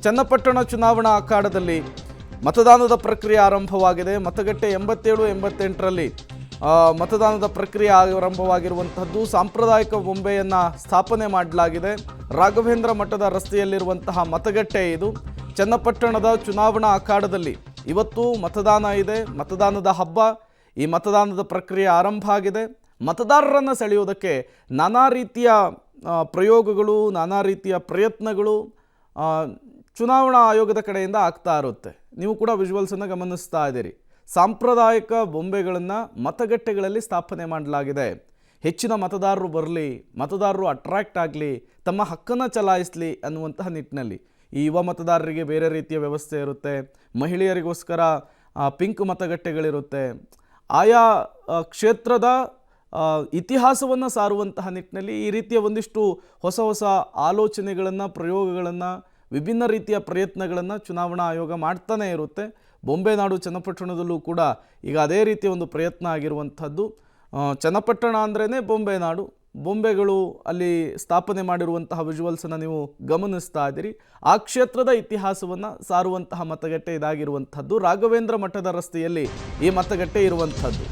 ಚನ್ನಪಟ್ಟಣ ಚುನಾವಣಾ ಅಖಾಡದಲ್ಲಿ ಮತದಾನದ ಪ್ರಕ್ರಿಯೆ ಆರಂಭವಾಗಿದೆ. ಮತಗಟ್ಟೆ 87, 88ರಲ್ಲಿ ಮತದಾನದ ಪ್ರಕ್ರಿಯೆ ಆರಂಭವಾಗಿರುವಂತಹದ್ದು. ಸಾಂಪ್ರದಾಯಿಕ ಬೊಂಬೆಯನ್ನು ಸ್ಥಾಪನೆ ಮಾಡಲಾಗಿದೆ. ರಾಘವೇಂದ್ರ ಮಠದ ರಸ್ತೆಯಲ್ಲಿರುವಂತಹ ಮತಗಟ್ಟೆ ಇದು. ಚನ್ನಪಟ್ಟಣದ ಚುನಾವಣಾ ಅಖಾಡದಲ್ಲಿ ಇವತ್ತು ಮತದಾನ ಇದೆ. ಮತದಾನದ ಹಬ್ಬ. ಈ ಮತದಾನದ ಪ್ರಕ್ರಿಯೆ ಆರಂಭ ಆಗಿದೆ. ಮತದಾರರನ್ನು ಸೆಳೆಯೋದಕ್ಕೆ ನಾನಾ ರೀತಿಯ ಪ್ರಯೋಗಗಳು, ನಾನಾ ರೀತಿಯ ಪ್ರಯತ್ನಗಳು ಚುನಾವಣಾ ಆಯೋಗದ ಕಡೆಯಿಂದ ಆಗ್ತಾ ಇರುತ್ತೆ. ನೀವು ಕೂಡ ವಿಜುವಲ್ಸನ್ನು ಗಮನಿಸ್ತಾ ಇದ್ದೀರಿ. ಸಾಂಪ್ರದಾಯಿಕ ಬೊಂಬೆಗಳನ್ನು ಮತಗಟ್ಟೆಗಳಲ್ಲಿ ಸ್ಥಾಪನೆ ಮಾಡಲಾಗಿದೆ. ಹೆಚ್ಚಿನ ಮತದಾರರು ಬರಲಿ, ಮತದಾರರು ಅಟ್ರಾಕ್ಟ್ ಆಗಲಿ, ತಮ್ಮ ಹಕ್ಕನ್ನು ಚಲಾಯಿಸಲಿ ಅನ್ನುವಂತಹ ನಿಟ್ಟಿನಲ್ಲಿ ಈ ಯುವ ಮತದಾರರಿಗೆ ಬೇರೆ ರೀತಿಯ ವ್ಯವಸ್ಥೆ ಇರುತ್ತೆ. ಮಹಿಳೆಯರಿಗೋಸ್ಕರ ಪಿಂಕ್ ಮತಗಟ್ಟೆಗಳಿರುತ್ತೆ. ಆಯಾ ಕ್ಷೇತ್ರದ ಇತಿಹಾಸವನ್ನು ಸಾರುವಂತಹ ನಿಟ್ಟಿನಲ್ಲಿ ಈ ರೀತಿಯ ಒಂದಿಷ್ಟು ಹೊಸ ಹೊಸ ಆಲೋಚನೆಗಳನ್ನು, ಪ್ರಯೋಗಗಳನ್ನು, ವಿಭಿನ್ನ ರೀತಿಯ ಪ್ರಯತ್ನಗಳನ್ನು ಚುನಾವಣಾ ಆಯೋಗ ಮಾಡ್ತಾನೆ ಇರುತ್ತೆ. ಬೊಂಬೆ ನಾಡು ಚನ್ನಪಟ್ಟಣದಲ್ಲೂ ಕೂಡ ಈಗ ಅದೇ ರೀತಿಯ ಒಂದು ಪ್ರಯತ್ನ ಆಗಿರುವಂಥದ್ದು. ಚನ್ನಪಟ್ಟಣ ಅಂದ್ರೇ ಬೊಂಬೆ ನಾಡು. ಬೊಂಬೆಗಳು ಅಲ್ಲಿ ಸ್ಥಾಪನೆ ಮಾಡಿರುವಂತಹ ವಿಜುವಲ್ಸನ್ನು ನೀವು ಗಮನಿಸ್ತಾ ಇದ್ದೀರಿ. ಆ ಕ್ಷೇತ್ರದ ಇತಿಹಾಸವನ್ನು ಸಾರುವಂತಹ ಮತಗಟ್ಟೆ ಇದಾಗಿರುವಂಥದ್ದು. ರಾಘವೇಂದ್ರ ಮಠದ ರಸ್ತೆಯಲ್ಲಿ ಈ ಮತಗಟ್ಟೆ ಇರುವಂಥದ್ದು.